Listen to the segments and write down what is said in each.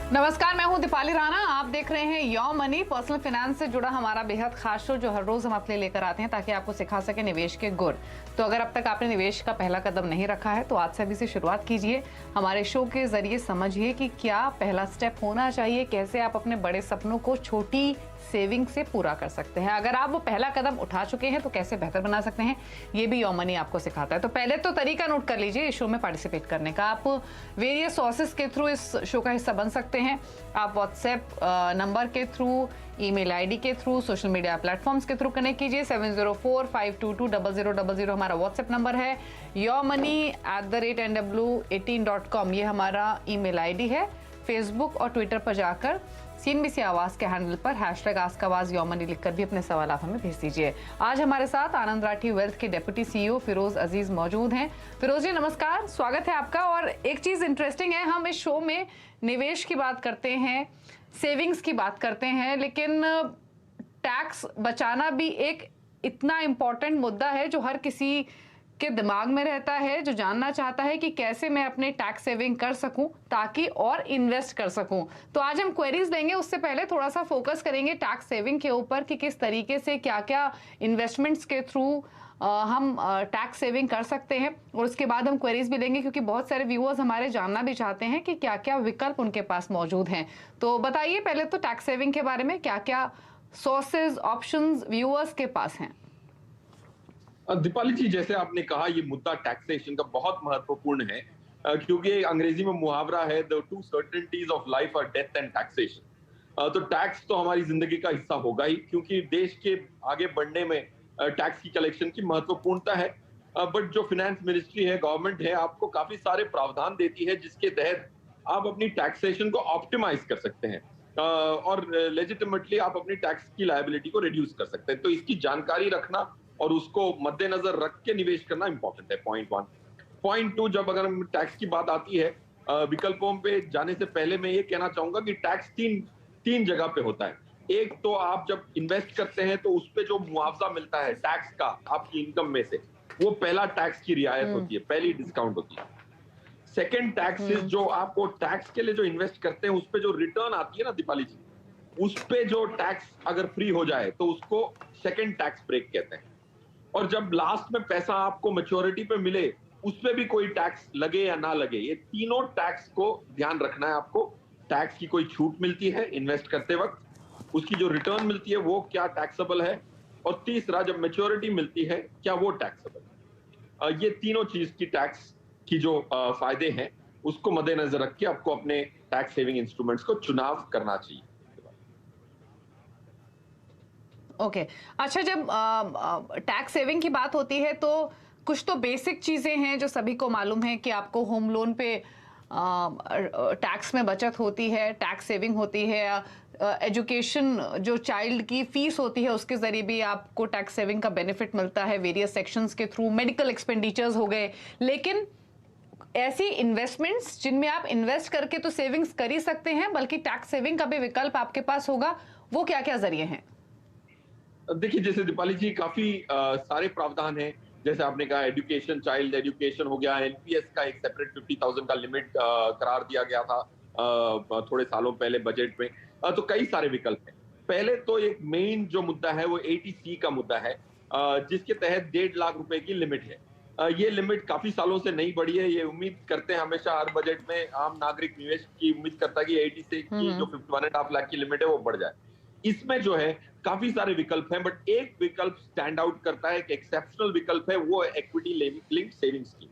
नमस्कार, मैं हूं दीपाली राणा। आप देख रहे हैं योर मनी, पर्सनल फाइनेंस से जुड़ा हमारा बेहद खास शो जो हर रोज हम आपके लिए लेकर आते हैं ताकि आपको सिखा सके निवेश के गुर। तो अगर अब तक आपने निवेश का पहला कदम नहीं रखा है तो आज से अभी से शुरुआत कीजिए। हमारे शो के जरिए समझिए कि क्या पहला स्टेप होना चाहिए, कैसे आप अपने बड़े सपनों को छोटी सेविंग से पूरा कर सकते हैं। अगर आप वो पहला कदम उठा चुके हैं तो कैसे बेहतर बना सकते हैं, ये भी योर मनी आपको सिखाता है। तो पहले तो तरीका नोट कर लीजिए इस शो में पार्टिसिपेट करने का। आप वेरियस सोर्सेज के थ्रू इस शो का हिस्सा बन सकते हैं। आप व्हाट्सएप नंबर के थ्रू, ईमेल आईडी के थ्रू, सोशल मीडिया प्लेटफॉर्म्स के थ्रू कनेक्ट कीजिए। 7045220000 हमारा व्हाट्सएप नंबर है। yourmoney@nw18.com ये हमारा ईमेल आईडी है। फेसबुक और ट्विटर पर जाकर CNBC आवाज के हैंडल पर #आस्कआवाज योर मनी लिखकर भी अपने सवाल आप हमें भेज दीजिए। आज हमारे साथ आनंद राठी वेल्थ के डेप्यूटी CEO फिरोज अजीज मौजूद हैं। फिरोज जी नमस्कार, स्वागत है आपका। और एक चीज इंटरेस्टिंग है, हम इस शो में निवेश की बात करते हैं, सेविंग्स की बात करते हैं, लेकिन टैक्स बचाना भी एक इतना इम्पोर्टेंट मुद्दा है जो हर किसी के दिमाग में रहता है, जो जानना चाहता है कि कैसे मैं अपने टैक्स सेविंग कर सकूं ताकि और इन्वेस्ट कर सकूं। तो आज हम क्वेरीज देंगे, उससे पहले थोड़ा सा फोकस करेंगे टैक्स सेविंग के ऊपर कि किस तरीके से क्या क्या इन्वेस्टमेंट्स के थ्रू हम टैक्स सेविंग कर सकते हैं। और उसके बाद हम क्वेरीज भी लेंगे क्योंकि बहुत सारे व्यूअर्स हमारे जानना भी चाहते हैं कि क्या क्या विकल्प उनके पास मौजूद हैं। तो बताइए पहले तो टैक्स सेविंग के बारे में, क्या क्या सोर्सेज ऑप्शंस व्यूअर्स के पास हैं। दीपाली जी, जैसे आपने कहा ये मुद्दा टैक्सेशन का बहुत महत्वपूर्ण है, क्योंकि अंग्रेजी में मुहावरा है the two certainties of life are death and taxation. तो टैक्स तो हमारी जिंदगी का हिस्सा होगा ही, क्योंकि देश के आगे बढ़ने में टैक्स की कलेक्शन की महत्वपूर्णता है। बट जो फाइनेंस मिनिस्ट्री है, गवर्नमेंट है, आपको काफी सारे प्रावधान देती है जिसके तहत आप अपनी टैक्सेशन को ऑप्टिमाइज कर सकते हैं और लेजिटिमेटली आप अपनी टैक्स की लायबिलिटी को रिड्यूस कर सकते हैं। तो इसकी जानकारी रखना और उसको मद्देनजर रख के निवेश करना इंपॉर्टेंट है, पॉइंट 1। पॉइंट 2, जब अगर टैक्स की बात आती है, विकल्पों पे जाने से पहले मैं ये कहना चाहूंगा कि टैक्स तीन जगह पे होता है। एक तो आप जब इन्वेस्ट करते हैं तो उस पे जो मुआवजा मिलता है टैक्स का आपकी इनकम में से, वो पहला टैक्स की रियायत होती है, पहली डिस्काउंट होती है। सेकेंड टैक्सेस जो आपको टैक्स के लिए जो इन्वेस्ट करते हैं उस पे जो रिटर्न आती है ना दीपाली जी, उस पे जो टैक्स अगर फ्री हो जाए तो उसको सेकेंड टैक्स ब्रेक कहते हैं। और जब लास्ट में पैसा आपको मैच्योरिटी पे मिले उस पे भी कोई टैक्स लगे या ना लगे, ये तीनों टैक्स को ध्यान रखना है आपको। टैक्स की कोई छूट मिलती है इन्वेस्ट करते वक्त, उसकी जो रिटर्न मिलती है वो क्या टैक्सेबल है, और तीसरा जब मैच्योरिटी मिलती है क्या वो टैक्सेबल है। ये तीनों चीज की टैक्स की जो फायदे हैं उसको मद्देनजर रख के आपको अपने टैक्स सेविंग इंस्ट्रूमेंट्स को चुनाव करना चाहिए। ओके अच्छा, जब टैक्स सेविंग की बात होती है तो कुछ तो बेसिक चीज़ें हैं जो सभी को मालूम है कि आपको होम लोन पे टैक्स में बचत होती है, टैक्स सेविंग होती है, एजुकेशन जो चाइल्ड की फीस होती है उसके ज़रिए भी आपको टैक्स सेविंग का बेनिफिट मिलता है वेरियस सेक्शंस के थ्रू, मेडिकल एक्सपेंडिचर्स हो गए। लेकिन ऐसी इन्वेस्टमेंट्स जिनमें आप इन्वेस्ट करके तो सेविंग्स कर ही सकते हैं बल्कि टैक्स सेविंग का भी विकल्प आपके पास होगा, वो क्या क्या जरिए हैं? देखिए, जैसे दीपाली जी काफी सारे प्रावधान हैं। जैसे आपने कहा एजुकेशन, चाइल्ड एजुकेशन हो गया, एनपीएस का एक सेपरेट 50,000 का लिमिट करार दिया गया था थोड़े सालों पहले बजट में। तो कई सारे विकल्प हैं। पहले तो एक मेन जो मुद्दा है वो एटीसी का मुद्दा है, जिसके तहत 1.5 लाख रुपए की लिमिट है। ये लिमिट काफी सालों से नहीं बढ़ी है। ये उम्मीद करते हैं हमेशा हर बजट में आम नागरिक निवेश की उम्मीद करता है कि एटीसी की जो 51.5 लाख की लिमिट है वो बढ़ जाए। इसमें जो है काफी सारे विकल्प हैं, बट एक विकल्प स्टैंड आउट करता है, एक एक्सेप्शनल विकल्प है, वो इक्विटी लिंक्ड सेविंग्स की।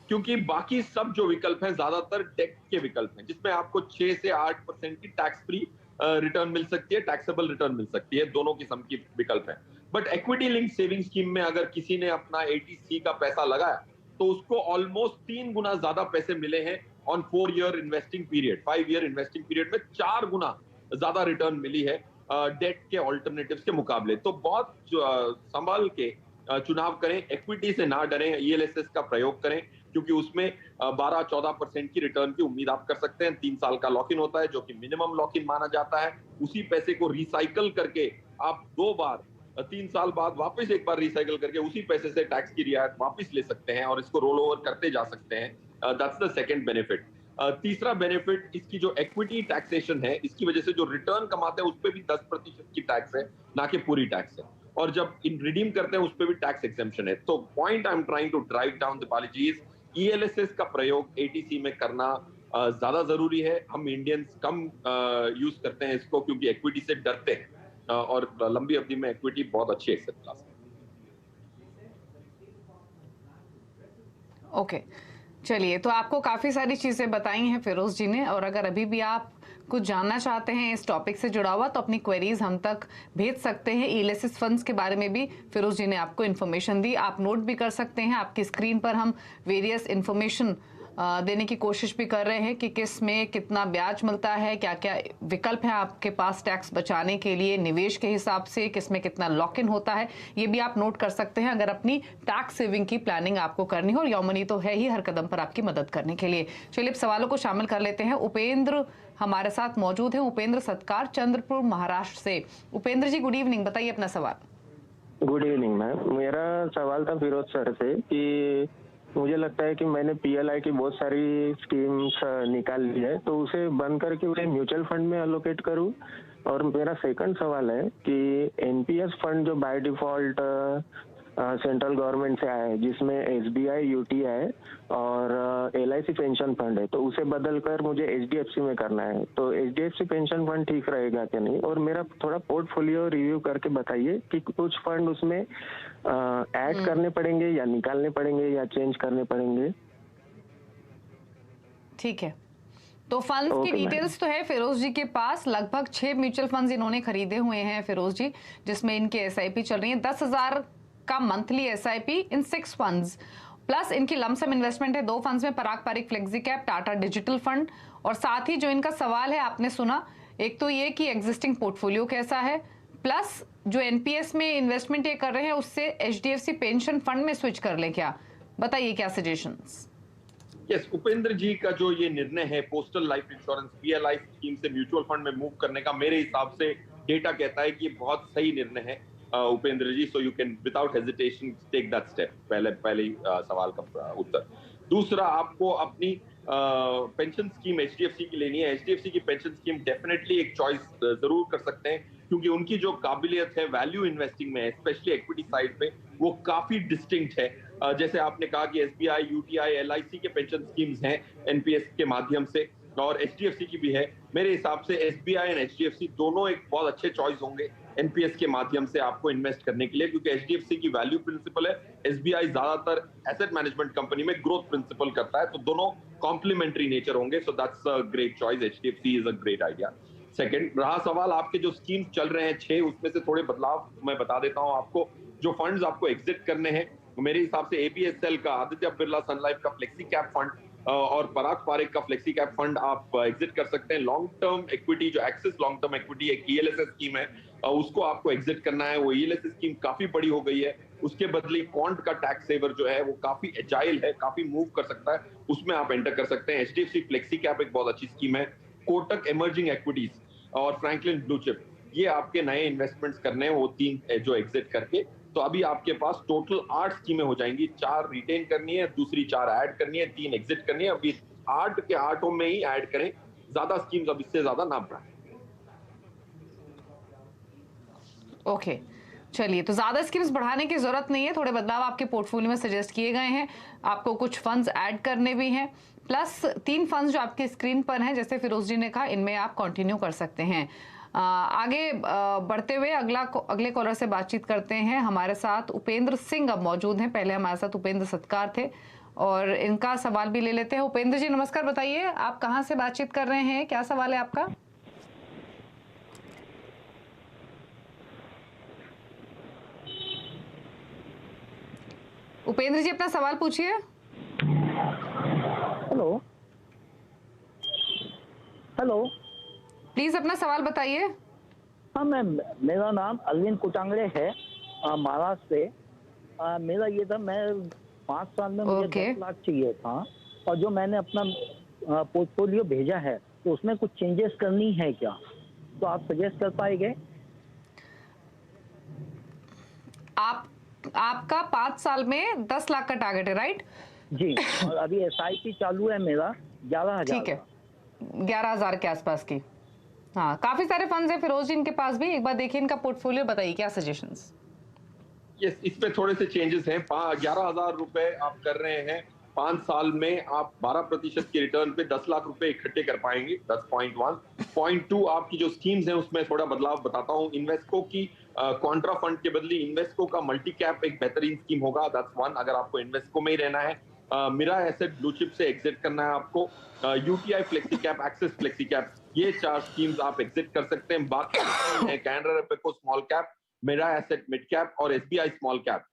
क्योंकि बाकी सब जो विकल्प हैं ज्यादातर डेट के विकल्प हैं जिसमें आपको 6 से 8% की टैक्स फ्री रिटर्न मिल सकती है, टैक्सेबल रिटर्न मिल सकती है, दोनों किस्म की विकल्प हैं। But equity linked saving scheme में अगर किसी ने अपना एटीसी का पैसा लगाया तो उसको ऑलमोस्ट 3 गुना ज्यादा पैसे मिले हैं on 4 year investing period. 5 year investing period में 4 गुना ज्यादा रिटर्न मिली है डेट के ऑल्टरनेटिव्स के मुकाबले। तो बहुत संभाल के चुनाव करें, इक्विटी से ना डरें, ईएलएसएस का प्रयोग करें, क्योंकि उसमें 12-14% की रिटर्न की उम्मीद आप कर सकते हैं। 3 साल का लॉक इन होता है जो कि मिनिमम लॉक इन माना जाता है। उसी पैसे को रिसाइकल करके आप 2 बार 3 साल बाद वापस एक बार रिसाइकल करके उसी पैसे से टैक्स की रियायत वापस ले सकते हैं और इसको रोल ओवर करते जा सकते हैं। That's the second benefit. तीसरा बेनिफिट इसकी जो इक्विटी टैक्सेशन है, इसकी वजह से जो रिटर्न कमाते हैं उस पे भी 10% की टैक्स है, ना कि पूरी टैक्स है। और जब इन रिडीम करते हैं उस पे भी टैक्स एग्जेम्पशन है। तो point I am trying to drive down Deepali ji is ELSS का प्रयोग एटीसी में करना ज्यादा जरूरी है। हम इंडियंस कम यूज करते हैं इसको क्योंकि इक्विटी से डरते हैं, और लंबी अवधि में इक्विटी बहुत अच्छी एसेट क्लास है। ओके, चलिए, तो आपको काफ़ी सारी चीज़ें बताई हैं फिरोज जी ने, और अगर अभी भी आप कुछ जानना चाहते हैं इस टॉपिक से जुड़ा हुआ तो अपनी क्वेरीज हम तक भेज सकते हैं। ईएलएसएस फंड्स के बारे में भी फिरोज जी ने आपको इन्फॉर्मेशन दी, आप नोट भी कर सकते हैं। आपकी स्क्रीन पर हम वेरियस इन्फॉर्मेशन देने की कोशिश भी कर रहे हैं कि किस में कितना ब्याज मिलता है, क्या क्या विकल्प हैं आपके पास टैक्स बचाने के लिए निवेश के हिसाब से, किस में कितना लॉक इन होता है, ये भी आप नोट कर सकते हैं अगर अपनी टैक्स सेविंग की प्लानिंग आपको करनी हो। और यो मनी तो है ही हर कदम पर आपकी मदद करने के लिए। चलिए अब सवालों को शामिल कर लेते हैं। उपेंद्र हमारे साथ मौजूद हैं, उपेंद्र सत्कार, चंद्रपुर, महाराष्ट्र से। उपेंद्र जी गुड इवनिंग, बताइए अपना सवाल। Good evening ma'am. मेरा सवाल था फिरोज सर से कि मुझे लगता है कि मैंने पीएलआई की बहुत सारी स्कीम्स निकाल ली है, तो उसे बंद करके उसे म्यूचुअल फंड में अलोकेट करूं। और मेरा सेकंड सवाल है कि एनपीएस फंड जो बाय डिफॉल्ट सेंट्रल गवर्नमेंट से आया है, जिसमें एसबीआई, यूटीआई और एलआईसी पेंशन फंड है, तो उसे बदलकर मुझे एचडीएफसी में करना है, तो एचडीएफसी पेंशन फंड ठीक रहेगा क्या नहीं? और मेरा थोड़ा पोर्टफोलियो रिव्यू करके बताइए कि कुछ फंड उसमें ऐड करने पड़ेंगे या निकालने पड़ेंगे या चेंज करने पड़ेंगे। ठीक है, तो फंड्स की डिटेल्स तो है फिरोज जी के पास। लगभग 6 म्यूचुअल फंड्स इन्होंने खरीदे हुए हैं फिरोज जी, जिसमें इनके एसआईपी चल रही है 10,000 का monthly SIP in 6 funds, plus इनकी लमसम इन्वेस्टमेंट है 2 फंड्स में, Parag Parikh flexi cap, Tata digital fund. और साथ ही जो इनका सवाल है आपने सुना, एक तो ये कि एग्जिस्टिंग पोर्टफोलियो कैसा है, प्लस जो एनपीएस में इन्वेस्टमेंट ये कर रहे हैं उससे एचडीएफसी पेंशन फंड में स्विच कर ले क्या? बताइए क्या सजेशंस। यस, उपेंद्र जी का जो ये निर्णय है postal life insurance PLI scheme से म्यूचुअल फंड में मूव करने का, मेरे हिसाब से डेटा कहता है कि ये बहुत सही निर्णय है Upendra ji. So you can without hesitation take that step. पहले ही सवाल का उत्तर। दूसरा, आपको अपनी पेंशन स्कीम एचडीएफसी की लेनी है। एचडीएफसी की पेंशन स्कीम डेफिनेटली एक चॉइस जरूर कर सकते हैं, क्योंकि उनकी जो काबिलियत है वैल्यू इन्वेस्टिंग में, स्पेशली इक्विटी साइड पे, वो काफी डिस्टिंक्ट है। जैसे आपने कहा कि एसबीआई, यूटीआई, एलआईसी के पेंशन स्कीम्स हैं एनपीएस के माध्यम से, और एचडीएफसी की भी है। मेरे हिसाब से एसबीआई एंड एचडीएफसी दोनों एक बहुत अच्छे चॉइस होंगे एनपीएस के माध्यम से आपको इन्वेस्ट करने के लिए, क्योंकि एचडीएफसी की वैल्यू प्रिंसिपल है, एसबीआई ज्यादातर एसेट मैनेजमेंट कंपनी में ग्रोथ प्रिंसिपल करता है, तो दोनों कॉम्प्लीमेंट्री नेचर होंगे। So that's a great choice, HDFC is a great idea. Second, रहा सवाल आपके जो स्कीम्स चल रहे हैं 6, उसमें से थोड़े बदलाव मैं बता देता हूं आपको। जो फंड्स आपको एग्जिट करने हैं, मेरे हिसाब से एबीएसएल का, आदित्य बिरला सन लाइफ का फ्लेक्सी कैप फंड और पराग पारिक का फ्लेक्सी कैप फंड आप एग्जिट कर सकते हैं। लॉन्ग टर्म इक्विटी जो एक्सिस लॉन्ग टर्म इक्विटी एक ईएलएसएस स्कीम है, उसको आपको एग्जिट करना है। वो ईएलएसएस स्कीम काफी बड़ी हो गई है, उसके बदले क्वांट का टैक्स सेवर जो है वो काफी एजाइल है, काफी मूव कर सकता है, उसमें आप एंटर कर सकते हैं। एचडीएफसी फ्लेक्सी कैप एक बहुत अच्छी स्कीम है। कोटक इमर्जिंग इक्विटीज और फ्रैंकलिन ब्लू चिप, ये आपके नए इन्वेस्टमेंट्स करने हैं, वो 3 जो एग्जिट करके। तो अभी आपके पास टोटल 8 स्कीमें हो जाएंगी। 4 रिटेन करनी है, दूसरी 4 ऐड करनी है, 3 एग्जिट करनी है। अभी 8 के 8 में ही ऐड करें, ज्यादा स्कीम्स अब इससे ज्यादा ना बढ़ाएं। ओके, चलिए, तो ज्यादा स्कीम्स बढ़ाने की जरूरत नहीं है, थोड़े बदलाव आपके पोर्टफोलियो में सजेस्ट किए गए हैं। आपको कुछ फंड्स ऐड करने भी हैं, प्लस 3 फंड्स जो आपकी स्क्रीन पर हैं, जैसे फिरोज जी ने कहा, इनमें आप कंटिन्यू कर सकते हैं। आगे बढ़ते हुए अगले कॉलर से बातचीत करते हैं। हमारे साथ उपेंद्र सिंह अब मौजूद हैं, पहले हमारे साथ उपेंद्र सत्कार थे, और इनका सवाल भी ले लेते हैं। उपेंद्र जी नमस्कार, बताइए आप कहाँ से बातचीत कर रहे हैं, क्या सवाल है आपका? उपेंद्र जी अपना सवाल पूछिए। हेलो हेलो, प्लीज अपना सवाल बताइए। हाँ मैम, मेरा नाम अरविंद कुटांगड़े है, महाराष्ट्र से। मेरा ये था, मैं 5 साल में मुझे 10 लाख चाहिए था, और जो मैंने अपना पोर्टफोलियो भेजा है तो उसमें कुछ चेंजेस करनी है क्या, तो आप सजेस्ट कर पाएंगे? आपका 5 साल में 10 लाख का टारगेट है, राइट? जी, और अभी एसआईपी चालू है मेरा, 11,000 ठीक है, 11,000 के आसपास की। हाँ, काफी सारे फंड्स हैं फिरोज जी इनके पास भी। एक बार देखिए इनका पोर्टफोलियो, बताइए क्या सजेशंस। यस, इसमें थोड़े से चेंजेस हैं। 11,000 रुपए आप कर रहे हैं, 5 साल में आप 12% की रिटर्न पे 10 लाख रुपए इकट्ठे कर पाएंगे। 10.1 पॉइंट 2 आपकी जो स्कीम्स हैं उसमें थोड़ा बदलाव बताता हूँ। इन्वेस्को की कॉन्ट्रा फंड के बदले इन्वेस्को का मल्टी कैप एक बेहतरीन स्कीम होगा। दैट्स वन, अगर आपको इन्वेस्को में ही रहना है। मिरा एसेट ब्लू चिप से एग्जिट करना है आपको। UTI flexi cap, axis flexi cap, ये 4 स्कीम्स आप एग्जिट कर सकते हैं। बाकी है Canara Robeco small cap, Mirae asset mid cap और SBI small cap.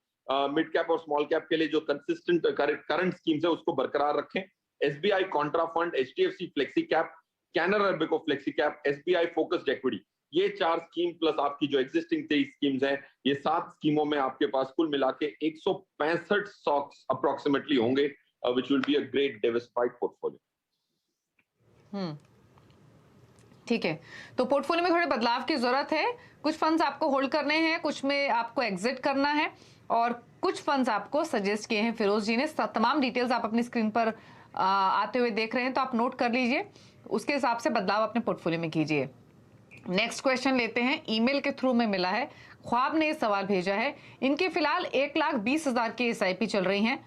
Mid cap और स्मॉल कैप के लिए जो कंसिस्टेंट करंट स्कीम्स है उसको बरकरार रखें। SBI contra fund, HDFC flexi cap, Canara Robeco flexi cap, SBI focused equity, ये 4 स्कीम प्लस आपकी जो एग्जिस्टिंग 23 स्कीम्स हैं, ये 7 स्कीमों में आपके पास कुल मिला के 165 स्टॉक्स अप्रोक्सीमेटली होंगे, which will be a great diversified portfolio. ठीक है, तो पोर्टफोलियो में थोड़े बदलाव की जरूरत है। कुछ फंड्स आपको होल्ड करने हैं, कुछ में आपको एग्जिट करना है और कुछ फंड्स आपको सजेस्ट किए हैं फिरोज जी ने। तमाम डिटेल्स आप अपनी स्क्रीन पर आते हुए देख रहे हैं, तो आप नोट कर लीजिए, उसके हिसाब से बदलाव अपने पोर्टफोलियो में कीजिए। नेक्स्ट क्वेश्चन लेते हैं, ईमेल के थ्रू में मिला है। ख्वाब ने सवाल भेजा है, इनके फिलहाल 1,20,000 की एसआईपी चल रही हैं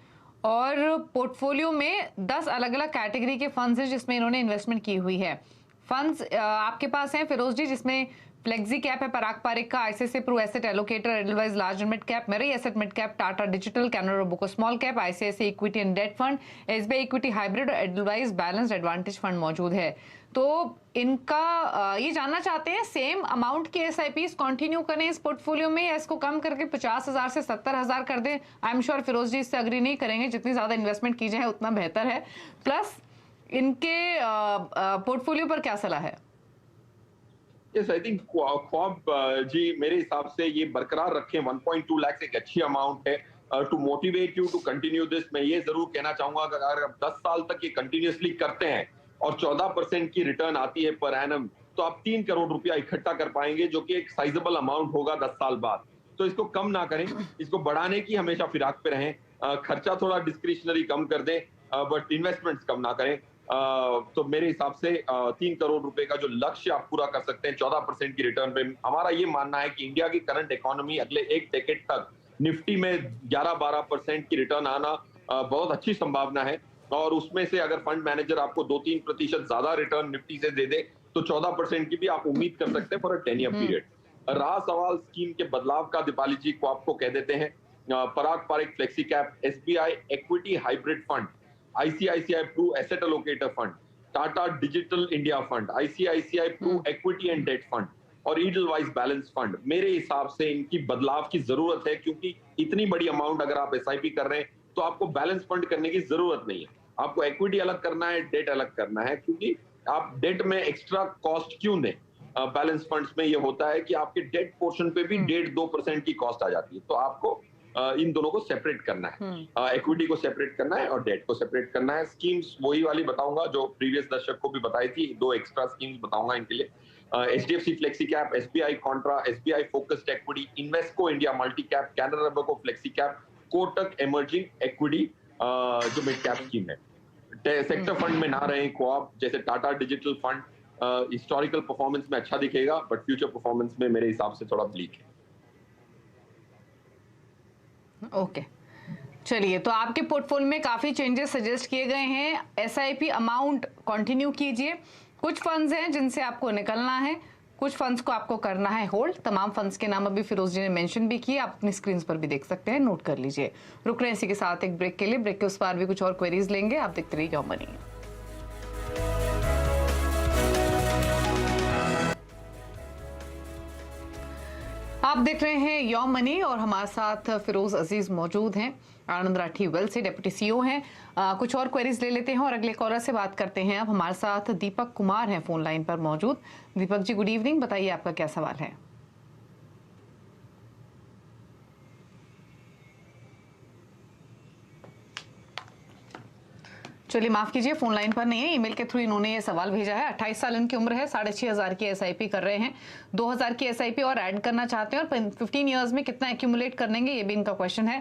और पोर्टफोलियो में 10 अलग अलग कैटेगरी के फंड्स हैं जिसमें इन्होंने इन्वेस्टमेंट की हुई है। फंड्स आपके पास हैं फिरोज जी, जिसमें फ्लेक्सी कैप है पराग पारिक का, ICICI Pru asset allocator, Edelweiss large mid cap, Mirae asset mid cap, Tata digital, Canara Robeco small cap, ICICI equity and debt fund, SBI equity hybrid और एडलवाइज बैलेंस्ड एडवांटेज फंड मौजूद है। तो इनका ये जानना चाहते हैं सेम अमाउंट की एसआईपीज कंटिन्यू करें इस पोर्टफोलियो में या इसको कम करके 50,000 से 70,000 कर दें। आई एम श्योर फिरोज जी इससे अग्री नहीं करेंगे, जितनी ज्यादा इन्वेस्टमेंट की जाए उतना बेहतर है। प्लस इनके पोर्टफोलियो पर क्या सलाह है? यस, आई थिंक ख्वाब जी मेरे हिसाब से ये बरकरार रखें। 1.2 लाख एक अच्छी अमाउंट है। To motivate you to continue this, मैं ये जरूर कहना चाहूंगा कि अगर आप 10 साल तक ये कंटिन्यूअसली करते हैं और 14% की रिटर्न आती है पर एनम, तो आप 3 करोड़ रुपया इकट्ठा कर पाएंगे, जो कि एक साइजेबल अमाउंट होगा 10 साल बाद। तो इसको कम ना करें, इसको बढ़ाने की हमेशा फिराक पे रहें। खर्चा थोड़ा डिस्क्रिशनरी कम कर दें, बट इन्वेस्टमेंट्स कम ना करें। तो मेरे हिसाब से 3 करोड़ रुपए का जो लक्ष्य आप पूरा कर सकते हैं 14% की रिटर्न पे। हमारा ये मानना है कि इंडिया की करंट इकोनॉमी अगले एक डेकेड तक निफ्टी में 11-12% की रिटर्न आना बहुत अच्छी संभावना है, और उसमें से अगर फंड मैनेजर आपको 2-3% ज्यादा रिटर्न निफ्टी से दे दे तो 14% की भी आप उम्मीद कर सकते हैं फॉर अ 10 ईयर पीरियड। रहा सवाल स्कीम के बदलाव का, दीपाली जी को आपको कह देते हैं। Parag Parikh flexi cap, SBI equity hybrid fund, ICICI Pru asset allocator fund, Tata digital India fund, ICICI Pru equity and debt fund और ईडलवाइज बैलेंस फंड, मेरे हिसाब से इनकी बदलाव की जरूरत है, क्योंकि इतनी बड़ी अमाउंट अगर आप एसआईपी कर रहे हैं तो आपको बैलेंस फंड करने की जरूरत नहीं है। आपको इक्विटी अलग करना है, डेट अलग करना है, क्योंकि आप डेट में एक्स्ट्रा कॉस्ट क्यों दें। बैलेंस फंड्स में ये होता है कि आपके डेट पोर्शन पे भी 1.5-2% की कॉस्ट आ जाती है, तो आपको इन दोनों को सेपरेट करना है। इक्विटी को सेपरेट करना है और डेट को सेपरेट करना है। स्कीम्स वही वाली बताऊंगा जो प्रीवियस दर्शक को भी बताई थी, 2 एक्स्ट्रा स्कीम्स बताऊंगा इनके लिए। HDFC flexi cap, SBI contra, SBI focused equity, Invesco India multi cap, Canara Robeco flexi cap, Kotak emerging equity जो मिड कैप स्कीम है। सेक्टर फंड में ना रहे ख्वाब, जैसे Tata digital fund historical performance में अच्छा दिखेगा, बट फ्यूचर परफॉर्मेंस में मेरे हिसाब से थोड़ा ब्लीक है। ओके, चलिए, तो आपके पोर्टफोलियो में काफी चेंजेस सजेस्ट किए गए हैं। एसआईपी अमाउंट कंटिन्यू कीजिए। कुछ फंड्स हैं जिनसे आपको निकलना है, कुछ फंड्स को आपको करना है होल्ड। तमाम फंड्स के नाम अभी फिरोज जी ने मेंशन भी किए, आप अपनी स्क्रीन पर भी देख सकते हैं, नोट कर लीजिए। रुक रहे हैं इसी के साथ एक ब्रेक के लिए। ब्रेक के उस पार भी कुछ और क्वेरीज लेंगे, आप देखते रहिए योर मनी। आप देख रहे हैं योर मनी और हमारे साथ फिरोज अजीज मौजूद हैं, आनंद राठी वेल्थ से डेप्यूटी सीईओ हैं। कुछ और क्वेरीज ले लेते हैं और अगले कॉलर से बात करते हैं। अब हमारे साथ दीपक कुमार हैं फोन लाइन पर मौजूद। दीपक जी, गुड इवनिंग, बताइए आपका क्या सवाल है? चलिए, माफ कीजिए, फोन लाइन पर नहीं है, ईमेल के थ्रू इन्होंने ये सवाल भेजा है। 28 साल इनकी उम्र है, 6,500 की एसआईपी कर रहे हैं, 2,000 की एसआईपी और ऐड करना चाहते हैं, और 15 इयर्स में कितना एक्यूमुलेट कर लेंगे, ये भी इनका क्वेश्चन है।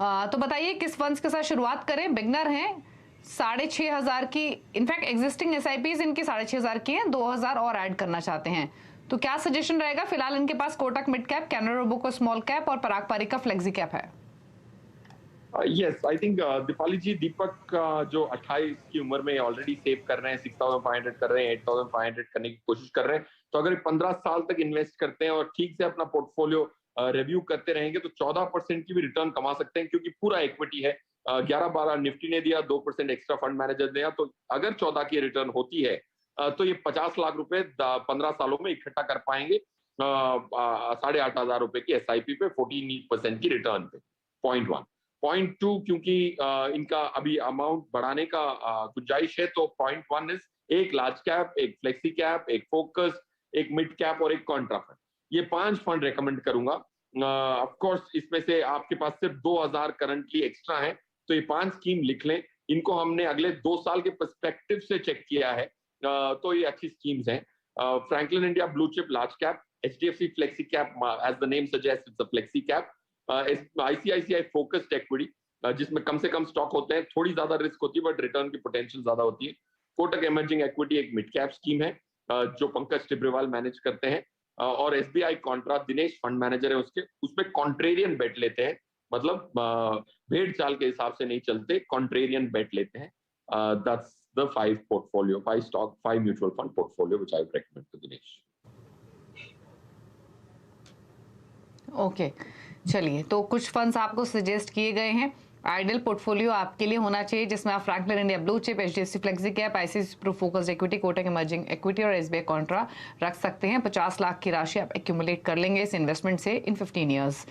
तो बताइए किस फंड्स के साथ शुरुआत करें? बिगनर हैं, 6,500 की, इनफैक्ट एग्जिस्टिंग एसआईपीज इनकी 6,500 की हैं, 2,000 और ऐड करना चाहते हैं, तो क्या सजेशन रहेगा? फिलहाल इनके पास Kotak mid cap, Canara Robeco small cap और पराग पारिक का फ्लेक्सी कैप है। Yes, I think Deepali ji, Deepak जो 28 की उम्र में ऑलरेडी सेव कर रहे हैं, 6,500 कर रहे हैं, 8,500 करने की कोशिश कर रहे हैं, तो अगर 15 साल तक इन्वेस्ट करते हैं और ठीक से अपना पोर्टफोलियो रिव्यू करते रहेंगे तो 14% की भी रिटर्न कमा सकते हैं, क्योंकि पूरा इक्विटी है। 11-12 निफ्टी ने दिया, 2% एक्स्ट्रा फंड मैनेजर दिया, तो अगर 14 की रिटर्न होती है तो ये 50 लाख रुपए 15 सालों में इकट्ठा कर पाएंगे 8,500 रुपए की एसआईपी पे 14% की रिटर्न पे। पॉइंट 1। पॉइंट 2, क्योंकि इनका अभी अमाउंट बढ़ाने का गुंजाइश है, तो पॉइंट 1 इज एक लार्ज कैप, एक फ्लेक्सी कैप, एक फोकस, एक मिड कैप और एक कॉन्ट्रा फंड। ये 5 फंड रेकमेंड करूंगा। ऑफ कोर्स इसमें से आपके पास सिर्फ 2,000 करंटली एक्स्ट्रा है, तो ये 5 स्कीम लिख लें। इनको हमने अगले 2 साल के पर्सपेक्टिव से चेक किया है, तो ये अच्छी स्कीम्स हैं। Franklin India blue chip large cap, HDFC flexi cap, as the name suggest it's a flexi cap, ICICI focused equity, जिसमें कम से कम स्टॉक होते हैं, थोड़ी ज्यादा रिस्क होती है बट रिटर्न की पोटेंशियल ज्यादा होती है। कोटक इमर्जिंग इक्विटी एक मिड कैप स्कीम है जो पंकज टिब्रेवाल मैनेज करते हैं, और SBI Contra, Dinesh fund manager है उसके, उसमें कॉन्ट्रेरियन बेट लेते हैं, मतलब भेड़ चाल के हिसाब से नहीं चलते, कॉन्ट्रेरियन बेट लेते हैं। That's the 5 stock, 5 mutual fund portfolio which I recommend to Dinesh. Okay, चलिए, तो कुछ फंड्स आपको सजेस्ट किए गए हैं। आइडियल पोर्टफोलियो आपके लिए होना चाहिए जिसमें आप Franklin India blue chip, HDFC flexi cap, ICICI Pru focused equity, Kotak emerging equity और एसबीआई कॉन्ट्रा रख सकते हैं। 50 लाख की राशि आप एक्यूमुलेट कर लेंगे इस इन्वेस्टमेंट से इन 15 ईयर्स।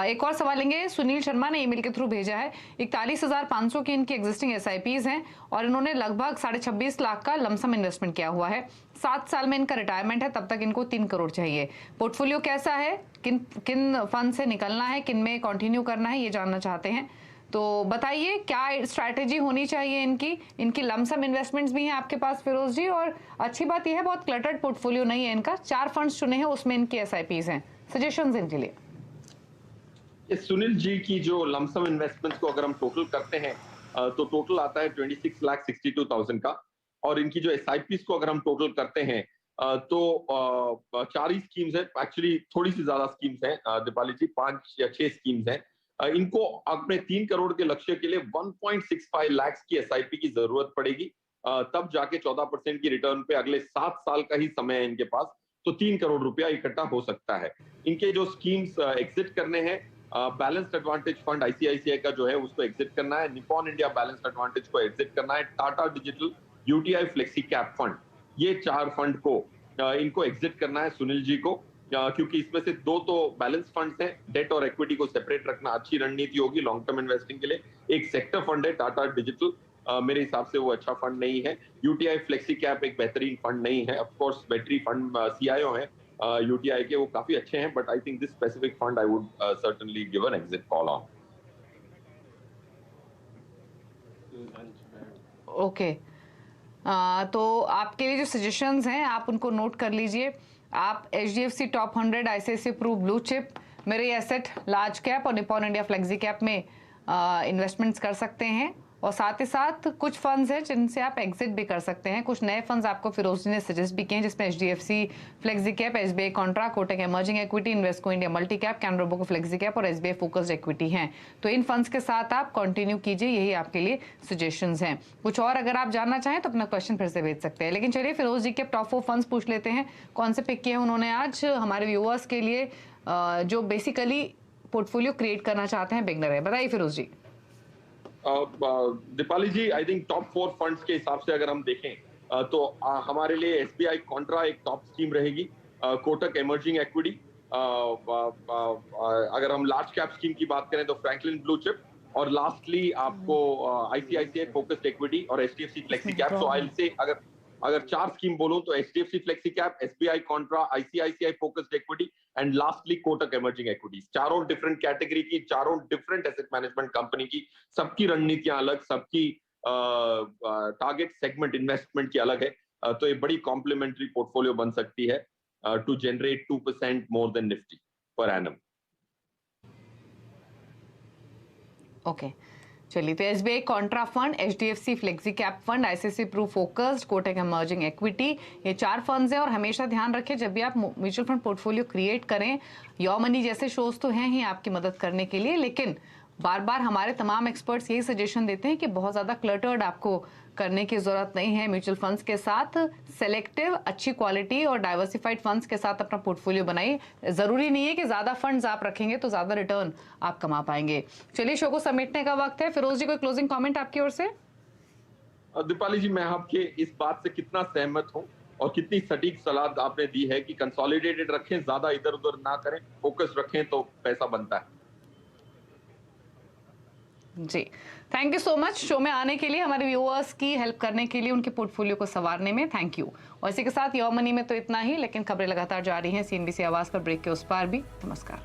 एक और सवाल लेंगे, सुनील शर्मा ने ईमेल के थ्रू भेजा है। 41,500 की इनकी एग्जिस्टिंग एसआईपीज हैं और इन्होंने लगभग 26.5 लाख का लमसम इन्वेस्टमेंट किया हुआ है। 7 साल में इनका रिटायरमेंट है, तब तक इनको 3 करोड़ चाहिए। पोर्टफोलियो कैसा है, किन फंड से निकलना है, किन में कंटिन्यू करना है, ये जानना चाहते हैं। तो बताइए क्या स्ट्रैटेजी होनी चाहिए इनकी लमसम इन्वेस्टमेंट्स भी हैं आपके पास फिरोज जी, और अच्छी बात यह है बहुत क्लटर्ड पोर्टफोलियो नहीं है इनका, 4 फंड्स चुने हैं उसमें इनकी एसआईपीज हैं। सजेशंस इनके लिए। सुनील जी की जो लमसम इन्वेस्टमेंट्स को अगर हम टोटल करते हैं तो टोटल आता है 26,62,000 का, और इनकी जो एसआईपीज को अगर हम टोटल करते हैं तो 4 ही स्कीम्स है, एक्चुअली थोड़ी सी ज्यादा स्कीम्स हैं दीपाली जी, 5 या 6 स्कीम्स हैं। इनको अपने 3 करोड़ के लक्ष्य के लिए 1.65 लाख की एसआईपी की जरूरत पड़ेगी, तब जाके 14% की रिटर्न पे अगले 7 साल का ही समय है इनके पास, तो 3 करोड़ रुपया इकट्ठा हो सकता है। इनके जो स्कीम्स एग्जिट करने हैं, बैलेंस्ड एडवांटेज फंड आईसीआईसीआई का जो है उसको एग्जिट करना है, निपॉन इंडिया बैलेंस्ड एडवांटेज को एग्जिट करना है, Tata digital, UTI flexi cap fund, ये 4 फंड को इनको एग्जिट करना है सुनील जी को, क्योंकि इसमें से 2 तो बैलेंस फंड्स हैं, डेट और इक्विटी को सेपरेट रखना अच्छी रणनीति होगी लॉन्ग टर्म इन्वेस्टिंग के लिए। एक सेक्टर फंड है टाटा डिजिटल, मेरे हिसाब से वो अच्छा फंड नहीं है। यूटीआई फ्लेक्सी कैप एक बेहतरीन फंड नहीं है। Of course battery fund CIO है यूटीआई के, वो काफी अच्छे हैं, but I think this specific fund I would certainly give an exit call on. Okay, तो आपके लिए जो सजेशंस हैं आप उनको नोट कर लीजिए। आप HDFC top 100, ICICI Pru blue chip, Mirae asset large cap और निपॉन इंडिया फ्लेक्सी कैप में इन्वेस्टमेंट्स कर सकते हैं, और साथ ही साथ कुछ फंड्स हैं जिनसे आप एग्जिट भी कर सकते हैं। कुछ नए फंड्स आपको फिरोज जी ने सजेस्ट भी किए हैं, जिसमें HDFC flexi cap, SBI contra, Kotak emerging equity, Invesco India multi cap, Canara Robeco flexi cap और एसबीआई फोकस्ड इक्विटी हैं। तो इन फंड्स के साथ आप कंटिन्यू कीजिए, यही आपके लिए सजेशंस हैं। कुछ और अगर आप जानना चाहें तो अपना क्वेश्चन फिर से भेज सकते हैं। लेकिन चलिए फिरोज जी के टॉप 4 फंड्स पूछ लेते हैं, कौन से पिक किए हैं उन्होंने आज हमारे व्यूअर्स के लिए जो बेसिकली पोर्टफोलियो क्रिएट करना चाहते हैं, बिगनर है। बताइए फिरोज जी। दीपाली जी, आई थिंक टॉप 4 फंड्स के हिसाब से अगर हम देखें तो हमारे लिए एसबीआई कॉन्ट्रा एक टॉप स्कीम रहेगी, कोटक इमर्जिंग इक्विटी, अगर हम लार्ज कैप स्कीम की बात करें तो फ्रैंकलिन ब्लू चिप, और लास्टली आपको आईसीआईसीआई फोकस्ड इक्विटी और HDFC flexi cap. So I will say अगर 4 स्कीम बोलूं तो HDFC flexi cap, SBI Contra, ICICI focused equity and lastly Kotak emerging equities. चारों डिफरेंट कैटेगरी की, चारों डिफरेंट एसेट मैनेजमेंट कंपनी की, सबकी रणनीतियां अलग, सबकी टारगेट सेगमेंट इन्वेस्टमेंट की अलग है, तो ये बड़ी कॉम्प्लीमेंट्री पोर्टफोलियो बन सकती है to generate 2% more than Nifty per annum. Okay, चलिए, तो SBI contra fund, HDFC flexi cap fund, ICICI Pru focused, Kotak emerging equity, ये 4 फंड्स हैं। और हमेशा ध्यान रखें जब भी आप म्यूचुअल फंड पोर्टफोलियो क्रिएट करें, योर मनी जैसे शोज तो हैं ही आपकी मदद करने के लिए, लेकिन बार बार हमारे तमाम एक्सपर्ट्स यही सजेशन देते हैं कि बहुत ज़्यादा क्लटर्ड आपको करने की ज़रूरत नहीं है। म्यूचुअल फंड्स के साथ सेलेक्टिव, अच्छी क्वालिटी और डाइवर्सिफाइड फंड्स के साथ अपना पोर्टफोलियो बनाइए। ज़रूरी नहीं है कि ज़्यादा फंड्स आप रखेंगे तो ज़्यादा रिटर्न आप कमा पाएंगे। चलिए, शो को समेटने का वक्त है। फिरोज जी, कोई क्लोजिंग कॉमेंट आपकी ओर से? दीपाली जी, मैं आपके इस बात से कितना सहमत हूँ और कितनी सटीक सलाह आपने दी है कि कंसोलिडेटेड रखें, ज्यादा इधर उधर ना करें, फोकस रखें तो पैसा बनता है। जी, thank you so much show में आने के लिए, हमारे व्यूअर्स की हेल्प करने के लिए, उनके पोर्टफोलियो को संवारने में थैंक यू। और इसी के साथ योर मनी में तो इतना ही, लेकिन खबरें लगातार जारी हैं CNBC आवाज पर, ब्रेक के उस पार भी। नमस्कार।